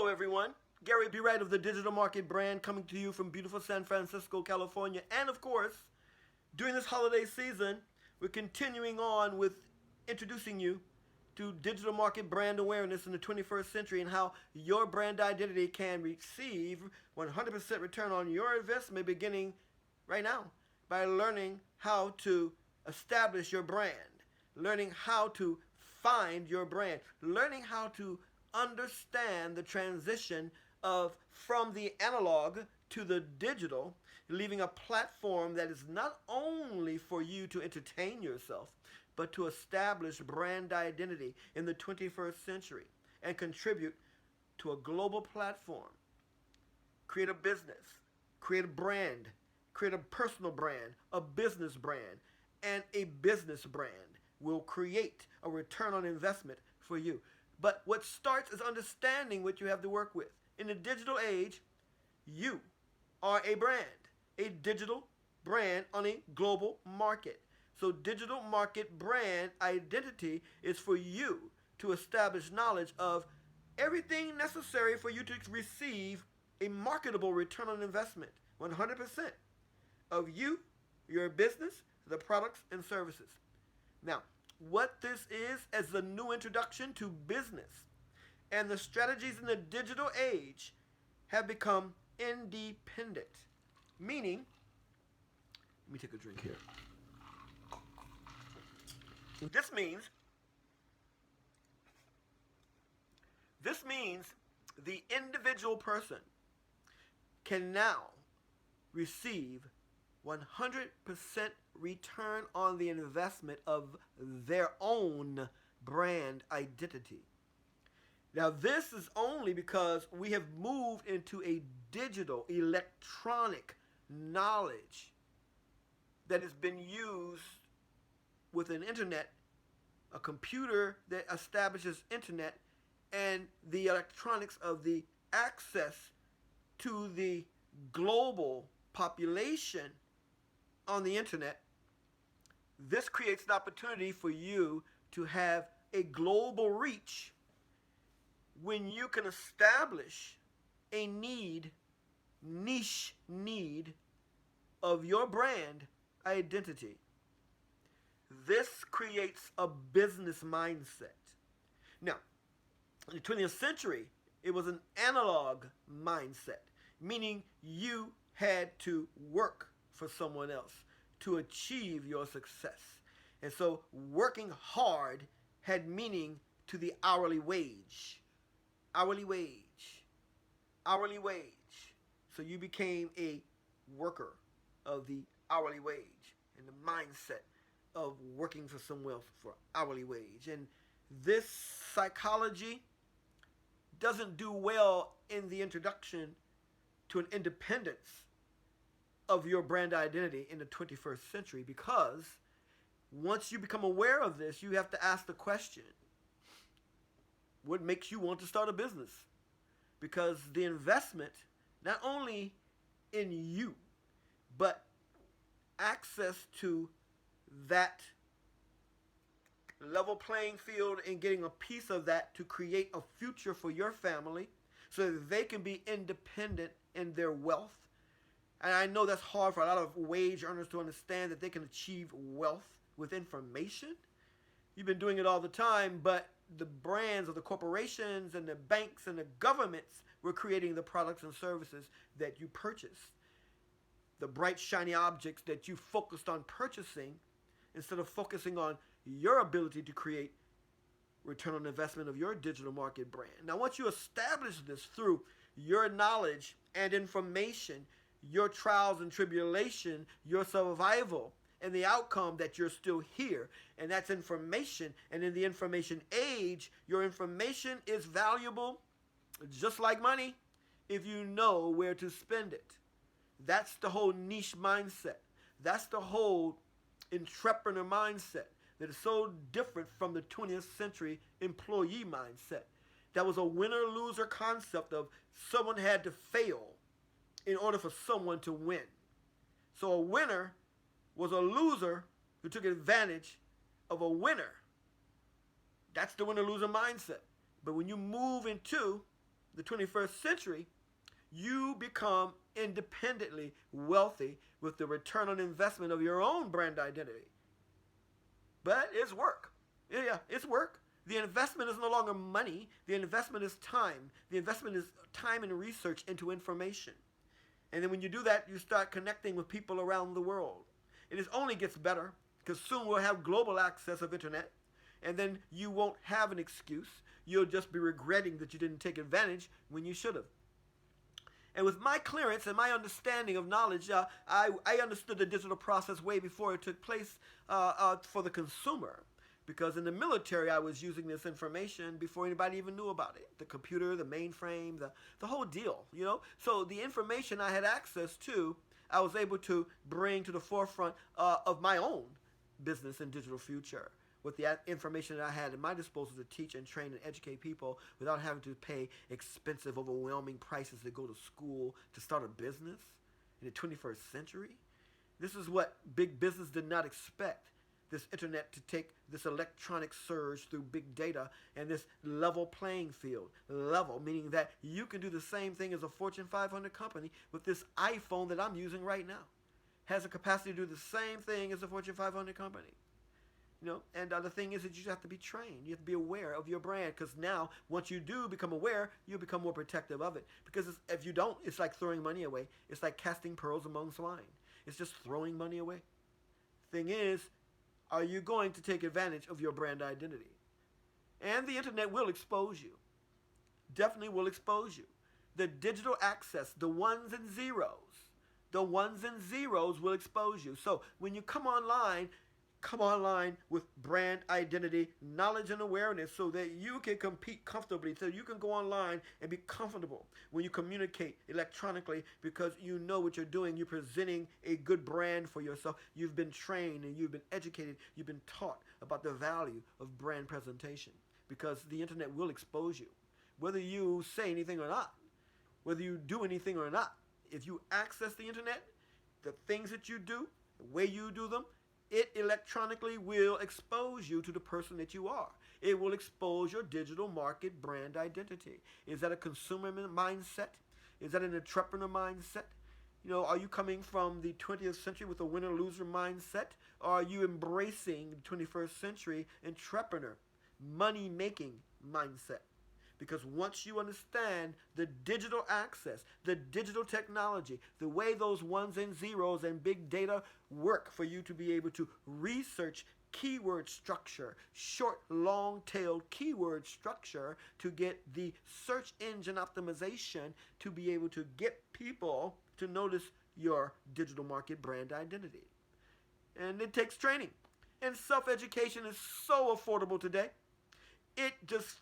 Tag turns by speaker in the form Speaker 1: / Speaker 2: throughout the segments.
Speaker 1: Hello, everyone. Gary B. Wright of the Digital Market Brand coming to you from beautiful San Francisco, California. And of course, during this holiday season, we're continuing on with introducing you to digital market brand awareness in the 21st century and how your brand identity can receive 100% return on your investment beginning right now by learning how to establish your brand, learning how to find your brand, learning how to understand the transition of from the analog to the digital, leaving a platform that is not only for you to entertain yourself, but to establish brand identity in the 21st century and contribute to a global platform. Create a business, create a brand, create a personal brand, a business brand, and a business brand will create a return on investment for you. But what starts is understanding what you have to work with. In the digital age, you are a brand, a digital brand on a global market. So digital market brand identity is for you to establish knowledge of everything necessary for you to receive a marketable return on investment, 100% of you, your business, the products and services. Now, what this is as the new introduction to business and the strategies in the digital age have become independent. Meaning, let me take a drink here. This means the individual person can now receive 100% return on the investment of their own brand identity. Now, this is only because we have moved into a digital, electronic knowledge that has been used with an internet, a computer that establishes internet, and the electronics of the access to the global population on the internet. This creates an opportunity for you to have a global reach when you can establish a niche need of your brand identity. This creates a business mindset. Now, in the 20th century, it was an analog mindset, meaning you had to work for someone else to achieve your success. And so working hard had meaning to the hourly wage. Hourly wage. Hourly wage. So you became a worker of the hourly wage and the mindset of working for someone else for hourly wage. And this psychology doesn't do well in the introduction to an independence of your brand identity in the 21st century, because once you become aware of this, you have to ask the question, what makes you want to start a business? Because the investment, not only in you, but access to that level playing field and getting a piece of that to create a future for your family so that they can be independent in their wealth. And I know that's hard for a lot of wage earners to understand, that they can achieve wealth with information. You've been doing it all the time, but the brands of the corporations and the banks and the governments were creating the products and services that you purchase. The bright, shiny objects that you focused on purchasing instead of focusing on your ability to create return on investment of your digital market brand. Now, once you establish this through your knowledge and information, your trials and tribulation, your survival, and the outcome that you're still here, and that's information. And in the information age, your information is valuable just like money if you know where to spend it. That's the whole niche mindset. That's the whole entrepreneur mindset that is so different from the 20th century employee mindset. That was a winner-loser concept of someone had to fail in order for someone to win. So a winner was a loser who took advantage of a winner. That's the winner-loser mindset. But when you move into the 21st century, you become independently wealthy with the return on investment of your own brand identity. But it's work. Yeah, it's work. The investment is no longer money. The investment is time. The investment is time and research into information. And then when you do that, you start connecting with people around the world. And it only gets better because soon we'll have global access of internet. And then you won't have an excuse. You'll just be regretting that you didn't take advantage when you should have. And with my clearance and my understanding of knowledge, I understood the digital process way before it took place for the consumer. Because in the military, I was using this information before anybody even knew about it. The computer, the mainframe, the whole deal, you know? So the information I had access to, I was able to bring to the forefront of my own business and digital future with the information that I had at my disposal to teach and train and educate people without having to pay expensive, overwhelming prices to go to school to start a business in the 21st century. This is what big business did not expect. This internet to take this electronic surge through big data and this level playing field. Level, meaning that you can do the same thing as a Fortune 500 company with this iPhone that I'm using right now. Has the capacity to do the same thing as a Fortune 500 company. You know, and the thing is that you have to be trained. You have to be aware of your brand because now, once you do become aware, you'll become more protective of it. Because if you don't, it's like throwing money away. It's like casting pearls among swine. It's just throwing money away. Thing is, are you going to take advantage of your brand identity? And the internet will expose you. Definitely will expose you. The digital access, the ones and zeros, will expose you. So when you come online with brand identity, knowledge, and awareness so that you can compete comfortably, so you can go online and be comfortable when you communicate electronically because you know what you're doing. You're presenting a good brand for yourself. You've been trained and you've been educated. You've been taught about the value of brand presentation because the internet will expose you. Whether you say anything or not, whether you do anything or not, if you access the internet, the things that you do, the way you do them, it electronically will expose you to the person that you are. It will expose your digital market brand identity. Is that a consumer mindset? Is that an entrepreneur mindset? You know, are you coming from the 20th century with a winner-loser mindset? Or are you embracing the 21st century entrepreneur, money-making mindset? Because once you understand the digital access, the digital technology, the way those ones and zeros and big data work for you to be able to research keyword structure, short, long-tailed keyword structure to get the search engine optimization to be able to get people to notice your digital market brand identity. And it takes training. And self-education is so affordable today. It just...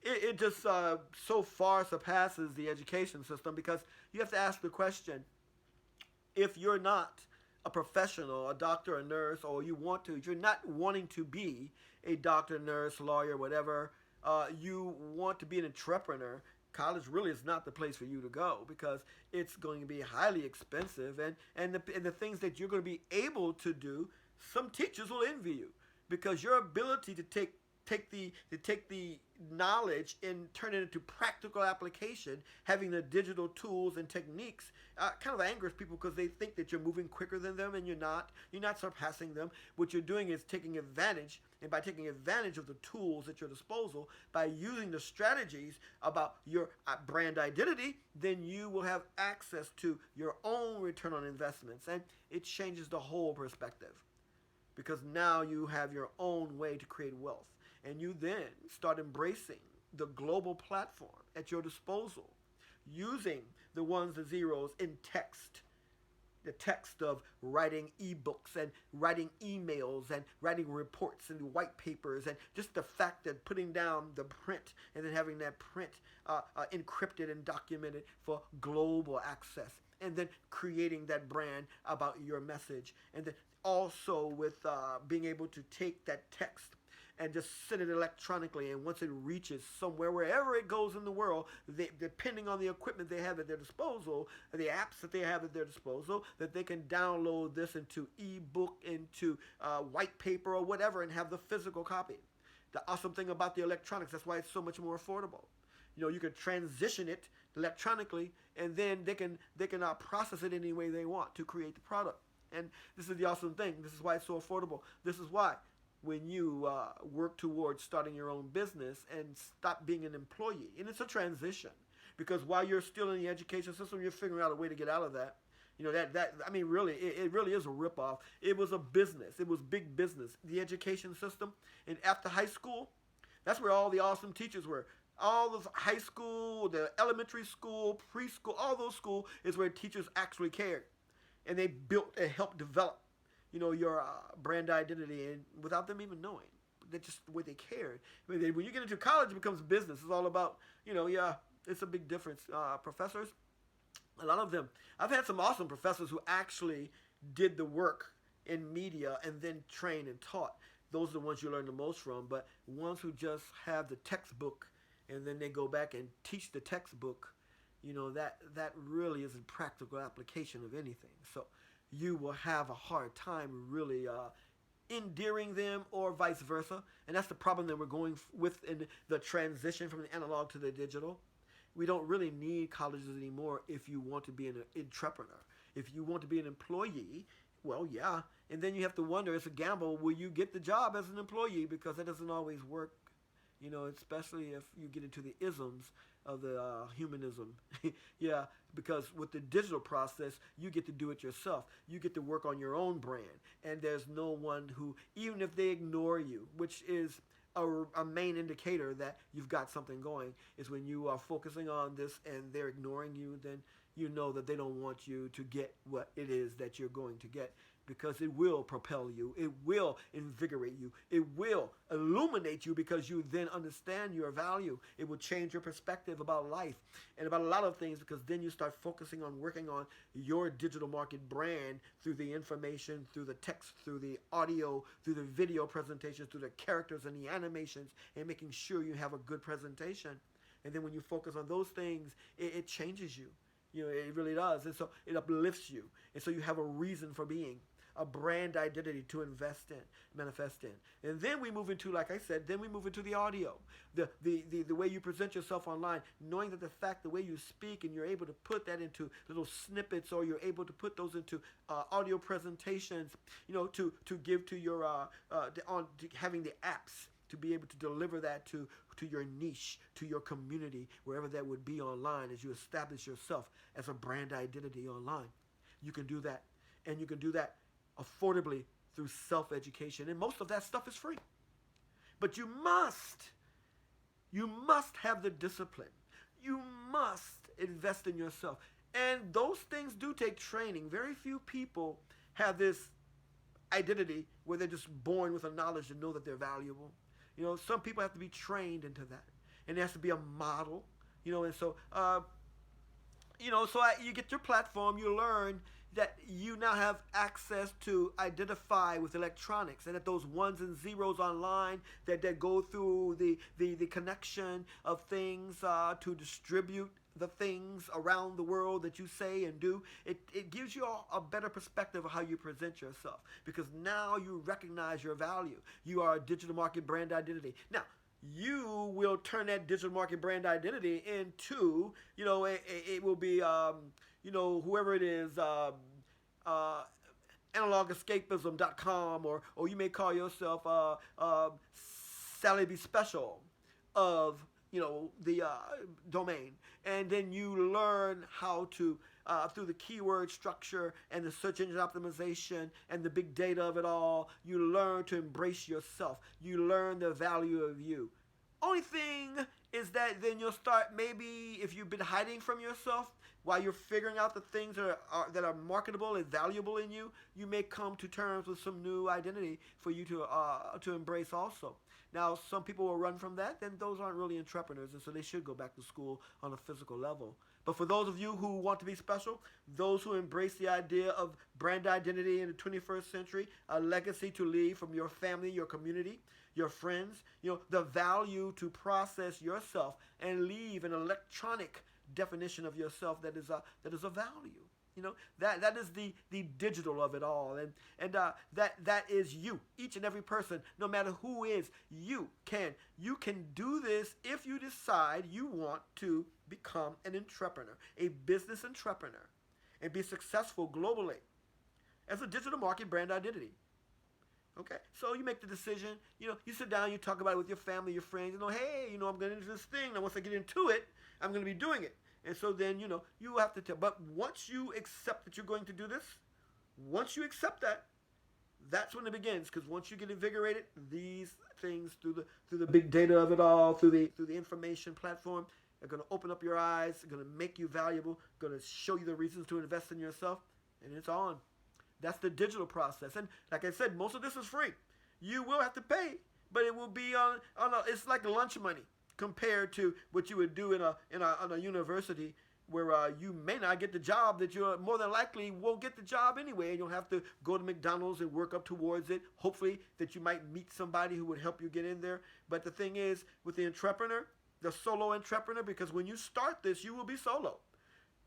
Speaker 1: It just so far surpasses the education system because you have to ask the question, if you're not a professional, a doctor, a nurse, or you're not wanting to be a doctor, nurse, lawyer, whatever, you want to be an entrepreneur, college really is not the place for you to go because it's going to be highly expensive and the things that you're going to be able to do, some teachers will envy you because your ability to take the knowledge and turn it into practical application, having the digital tools and techniques, kind of angers people because they think that you're moving quicker than them and you're not. You're not surpassing them. What you're doing is taking advantage, and by taking advantage of the tools at your disposal, by using the strategies about your brand identity, then you will have access to your own return on investments, and it changes the whole perspective because now you have your own way to create wealth. And you then start embracing the global platform at your disposal, using the ones and zeros in text, the text of writing ebooks and writing emails and writing reports and white papers, and just the fact that putting down the print and then having that print encrypted and documented for global access, and then creating that brand about your message, and then also with being able to take that text and just send it electronically, and once it reaches somewhere, wherever it goes in the world, depending on the equipment they have at their disposal, the apps that they have at their disposal, that they can download this into ebook, into white paper or whatever, and have the physical copy. The awesome thing about the electronics, that's why it's so much more affordable. You can transition it electronically, and then they can process it any way they want to create the product. And this is the awesome thing. This is why it's so affordable. This is why when you work towards starting your own business and stop being an employee, and it's a transition, because while you're still in the education system, you're figuring out a way to get out of that. Really, it really is a ripoff. It was a business. It was big business. The education system, and after high school, that's where all the awesome teachers were. All the high school, the elementary school, preschool, all those schools is where teachers actually cared, and they built and helped develop, your brand identity, and without them even knowing. That's just the way they cared. When you get into college, it becomes business. It's all about, it's a big difference. Professors, a lot of them, I've had some awesome professors who actually did the work in media and then trained and taught. Those are the ones you learn the most from. But ones who just have the textbook and then they go back and teach the textbook, that really isn't practical application of anything. So you will have a hard time really endearing them, or vice versa. And that's the problem that we're going with in the transition from the analog to the digital. We don't really need colleges anymore if you want to be an entrepreneur. If you want to be an employee, well, yeah. And then you have to wonder, it's a gamble, will you get the job as an employee? Because that doesn't always work, especially if you get into the isms of the humanism. Yeah, because with the digital process, you get to do it yourself. You get to work on your own brand. And there's no one who, even if they ignore you, which is a main indicator that you've got something going, is when you are focusing on this and they're ignoring you, then you know that they don't want you to get what it is that you're going to get, because it will propel you, it will invigorate you, it will illuminate you, because you then understand your value. It will change your perspective about life and about a lot of things, because then you start focusing on working on your digital market brand through the information, through the text, through the audio, through the video presentations, through the characters and the animations, and making sure you have a good presentation. And then when you focus on those things, it changes you. It really does. And so it uplifts you. And so you have a reason for being, a brand identity to invest in, manifest in. And then we move into, like I said, then we move into the audio, the way you present yourself online, knowing that the way you speak, and you're able to put that into little snippets, or you're able to put those into audio presentations, to give to your, having the apps to be able to deliver that to your niche, to your community, wherever that would be online, as you establish yourself as a brand identity online. You can do that, and you can do that affordably through self-education, and most of that stuff is free. But you must have the discipline. You must invest in yourself, and those things do take training. Very few people have this identity where they're just born with a knowledge to know that they're valuable. Some people have to be trained into that, and there has to be a model. And so you get your platform, you learn that you now have access to identify with electronics, and that those ones and zeros online that go through the connection of things to distribute the things around the world that you say and do, it gives you a better perspective of how you present yourself, because now you recognize your value. You are a digital market brand identity. Now, you will turn that digital market brand identity into, it will be, whoever it is, analogescapism.com, or you may call yourself Sally B. Special of, the domain. And then you learn how to, through the keyword structure and the search engine optimization and the big data of it all, you learn to embrace yourself. You learn the value of you. Only thing is that then you'll start, maybe if you've been hiding from yourself while you're figuring out the things that are marketable and valuable in you, you may come to terms with some new identity for you to embrace also. Now, some people will run from that, then those aren't really entrepreneurs, and so they should go back to school on a physical level. But for those of you who want to be special, those who embrace the idea of brand identity in the 21st century, a legacy to leave from your family, your community, your friends, the value to process yourself and leave an electronic definition of yourself that is a value. That is the digital of it all, and that is you, each and every person, no matter who is. You can do this if you decide you want to become an entrepreneur, a business entrepreneur, and be successful globally as a digital market brand identity. Okay, so you make the decision. You sit down, you talk about it with your family, your friends. Hey, I'm going into this thing. And once I get into it, I'm going to be doing it. And so then, you have to tell. But once you accept that you're going to do this, once you accept that, that's when it begins. Because once you get invigorated, these things through the big data of it all, through the information platform, are going to open up your eyes. Are going to make you valuable. Going to show you the reasons to invest in yourself, and it's on. That's the digital process. And like I said, most of this is free. You will have to pay, but it will be it's like lunch money compared to what you would do in a university where you may not get the job, that you more than likely won't get the job anyway. You'll have to go to McDonald's and work up towards it. Hopefully that you might meet somebody who would help you get in there. But the thing is, with the entrepreneur, the solo entrepreneur, because when you start this, you will be solo.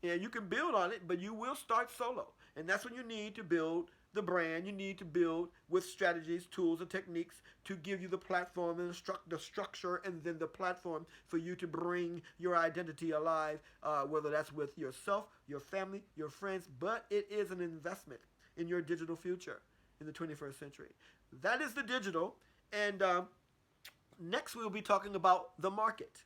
Speaker 1: Yeah, you can build on it, but you will start solo. And that's when you need to build the brand. You need to build with strategies, tools, and techniques to give you the platform and the structure, and then the platform for you to bring your identity alive, whether that's with yourself, your family, your friends. But it is an investment in your digital future in the 21st century. That is the digital. And next we'll be talking about the market.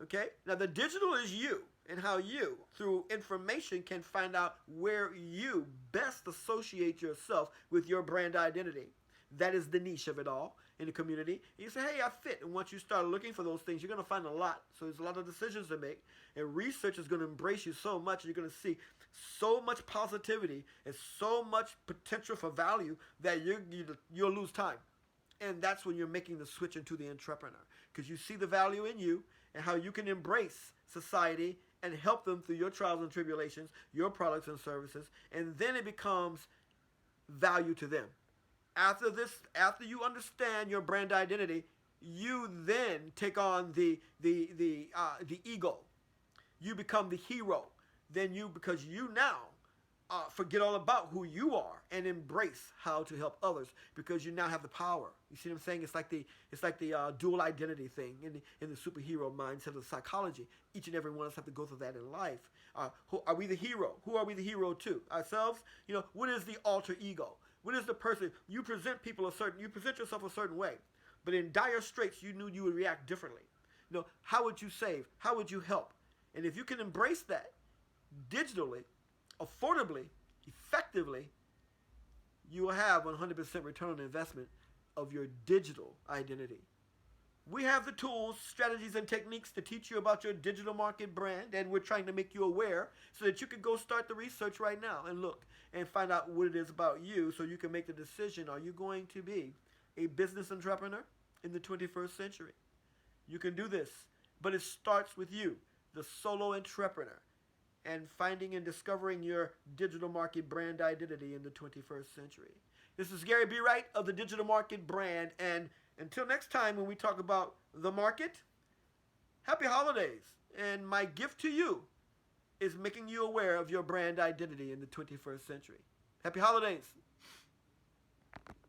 Speaker 1: Okay? Now the digital is you, and how you, through information, can find out where you best associate yourself with your brand identity. That is the niche of it all in the community. And you say, hey, I fit. And once you start looking for those things, you're going to find a lot. So there's a lot of decisions to make. And research is going to embrace you so much. And you're going to see so much positivity and so much potential for value that you'll lose time. And that's when you're making the switch into the entrepreneur. Because you see the value in you and how you can embrace society and help them through your trials and tribulations, your products and services, and then it becomes value to them. After you understand your brand identity, you then take on the ego. You become the hero. Because you now forget all about who you are and embrace how to help others, because you now have the power. You see what I'm saying? It's like the dual identity thing in the superhero mindset of psychology. Each and every one of us have to go through that in life. Are we the hero? Who are we the hero to? Ourselves? What is the alter ego? What is the person? You present yourself a certain way, but in dire straits, you knew you would react differently. How would you save? How would you help? And if you can embrace that digitally, affordably, effectively, you will have 100% return on investment of your digital identity. We have the tools, strategies, and techniques to teach you about your digital market brand, and we're trying to make you aware so that you can go start the research right now and look and find out what it is about you, so you can make the decision. Are you going to be a business entrepreneur in the 21st century? You can do this, but it starts with you, the solo entrepreneur, and finding and discovering your digital market brand identity in the 21st century. This is Gary B. Wright of the Digital Market Brand, and until next time when we talk about the market, happy holidays. And my gift to you is making you aware of your brand identity in the 21st century. Happy holidays.